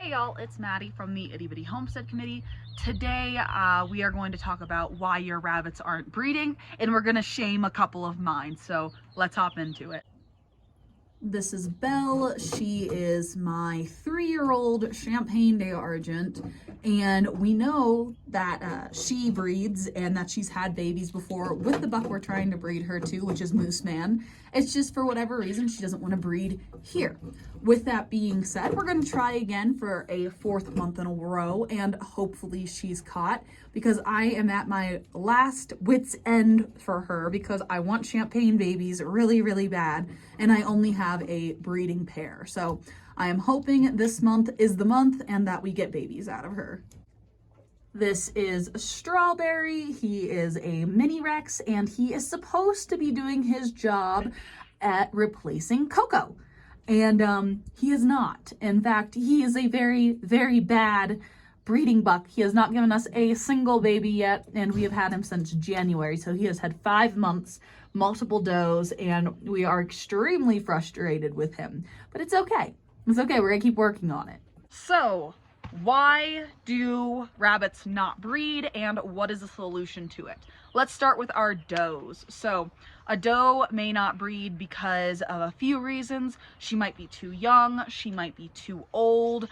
Hey y'all, it's Maddie from the Itty Bitty Homestead Committee. Today we are going to talk about why your rabbits aren't breeding, and we're going to shame a couple of mine, so let's hop into it. This is Belle. She is my 3-year-old Champagne d'Argent, and we know that she breeds and that she's had babies before with the buck we're trying to breed her to, which is Moose Man. It's just for whatever reason she doesn't want to breed here. With that being said, we're going to try again for a 4th month in a row, and hopefully she's caught, because I am at my last wit's end for her because I want Champagne babies really, really bad, and I only have a breeding pair. So I am hoping this month is the month and that we get babies out of her. This is Strawberry. He is a mini Rex, and he is supposed to be doing his job at replacing Coco. And he is not. In fact, he is a very, very bad breeding buck. He has not given us a single baby yet, and we have had him since January. So he has had 5 months, multiple does, and we are extremely frustrated with him. But it's okay. It's okay. We're going to keep working on it. So, why do rabbits not breed, and what is the solution to it? Let's start with our does. So a doe may not breed because of a few reasons. She might be too young, she might be too old.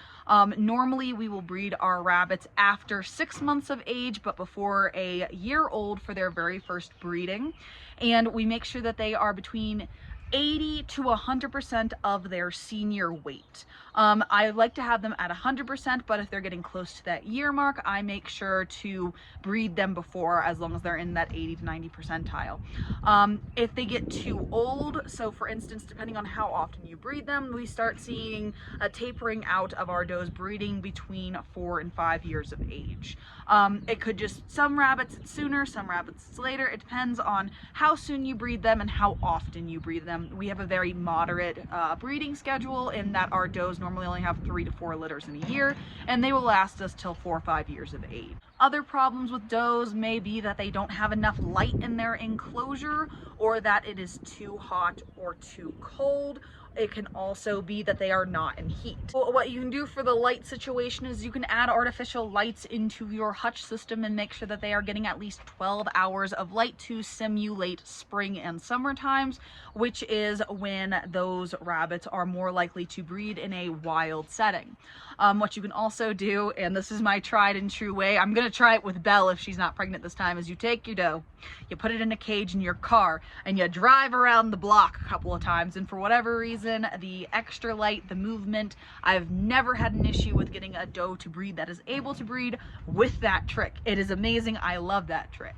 Normally we will breed our rabbits after 6 months of age, but before a year old for their very first breeding. And we make sure that they are between 80 to 100% of their senior weight. I like to have them at 100%, but if they're getting close to that year mark, I make sure to breed them before, as long as they're in that 80 to 90 percentile. If they get too old, so for instance, depending on how often you breed them, we start seeing a tapering out of our does breeding between 4 and 5 years of age. It could just, some rabbits it's sooner, some rabbits it's later. It depends on how soon you breed them and how often you breed them. We have a very moderate breeding schedule in that our does normally only have 3 to 4 litters in a year, and they will last us till 4 or 5 years of age. Other problems with does may be that they don't have enough light in their enclosure, or that it is too hot or too cold. It can also be that they are not in heat. What you can do for the light situation is you can add artificial lights into your hutch system and make sure that they are getting at least 12 hours of light to simulate spring and summer times, which is when those rabbits are more likely to breed in a wild setting. What you can also do, and this is my tried and true way, I'm gonna try it with Belle if she's not pregnant this time, is you take your doe, you put it in a cage in your car, and you drive around the block a couple of times, and for whatever reason, the extra light, the movement, I've never had an issue with getting a doe to breed that is able to breed with that trick. It is amazing. I love that trick.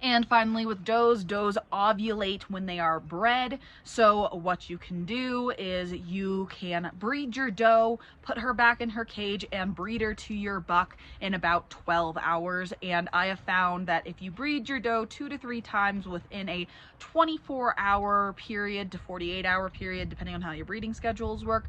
And finally, with does ovulate when they are bred. So what you can do is you can breed your doe, put her back in her cage, and breed her to your buck in about 12 hours. And I have found that if you breed your doe 2 to 3 times within a 24-hour period to 48-hour period, depending on how your breeding schedules work,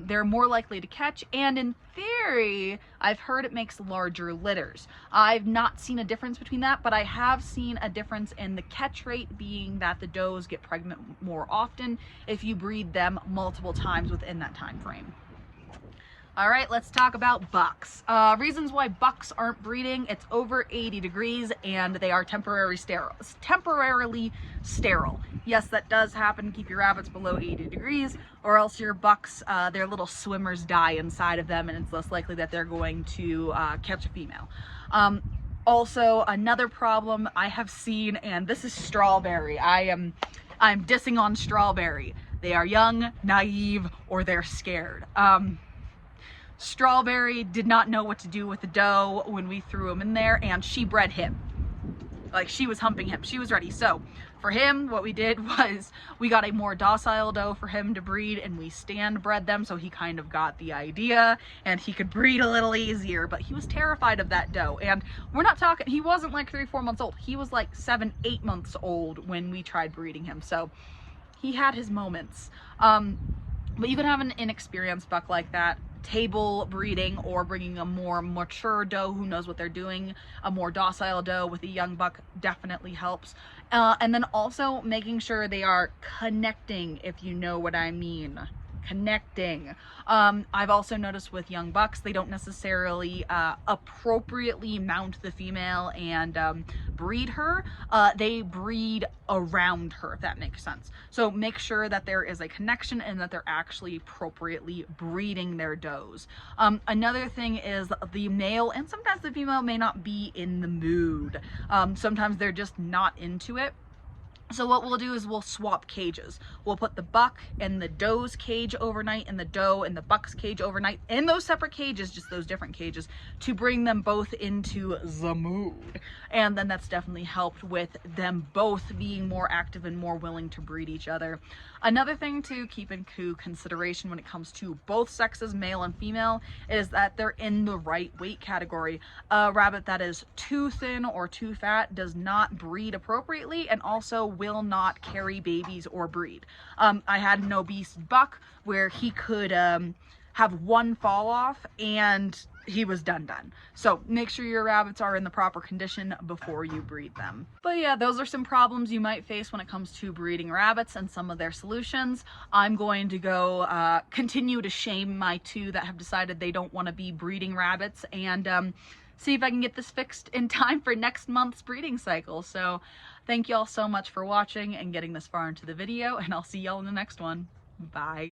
they're more likely to catch, and in theory, I've heard it makes larger litters. I've not seen a difference between that, but I have seen a difference in the catch rate, being that the does get pregnant more often if you breed them multiple times within that time frame. All right, let's talk about bucks. Reasons why bucks aren't breeding: it's over 80 degrees and they are temporarily sterile. Yes, that does happen. Keep your rabbits below 80 degrees, or else your bucks, their little swimmers die inside of them, and it's less likely that they're going to catch a female. Also, another problem I have seen, and this is Strawberry. I'm dissing on Strawberry. They are young, naive, or they're scared. Strawberry did not know what to do with the doe when we threw him in there, and she bred him. Like, she was humping him. She was ready. So for him, what we did was we got a more docile doe for him to breed, and we stand bred them, so he kind of got the idea and he could breed a little easier. But he was terrified of that doe, and we're not talking, he wasn't like 3 or 4 months old. He was like 7, 8 months old when we tried breeding him. So he had his moments. But you can have an inexperienced buck like that. Table breeding, or bringing a more mature doe who knows what they're doing, a more docile doe with a young buck, definitely helps. And then also making sure they are connecting, if you know what I mean. connecting. I've also noticed with young bucks, they don't necessarily appropriately mount the female and breed her. They breed around her, if that makes sense. So make sure that there is a connection and that they're actually appropriately breeding their does. Another thing is the male and sometimes the female may not be in the mood. Sometimes they're just not into it. So what we'll do is we'll swap cages. We'll put the buck in the doe's cage overnight and the doe in the buck's cage overnight in those separate cages, just those different cages, to bring them both into the mood. And then that's definitely helped with them both being more active and more willing to breed each other. Another thing to keep into consideration when it comes to both sexes, male and female, is that they're in the right weight category. A rabbit that is too thin or too fat does not breed appropriately and also will not carry babies or breed. I had an obese buck where he could have one fall off and he was done. So make sure your rabbits are in the proper condition before you breed them. But yeah, those are some problems you might face when it comes to breeding rabbits and some of their solutions. I'm going to go continue to shame my two that have decided they don't want to be breeding rabbits and see if I can get this fixed in time for next month's breeding cycle. So thank y'all so much for watching and getting this far into the video, and I'll see y'all in the next one. Bye.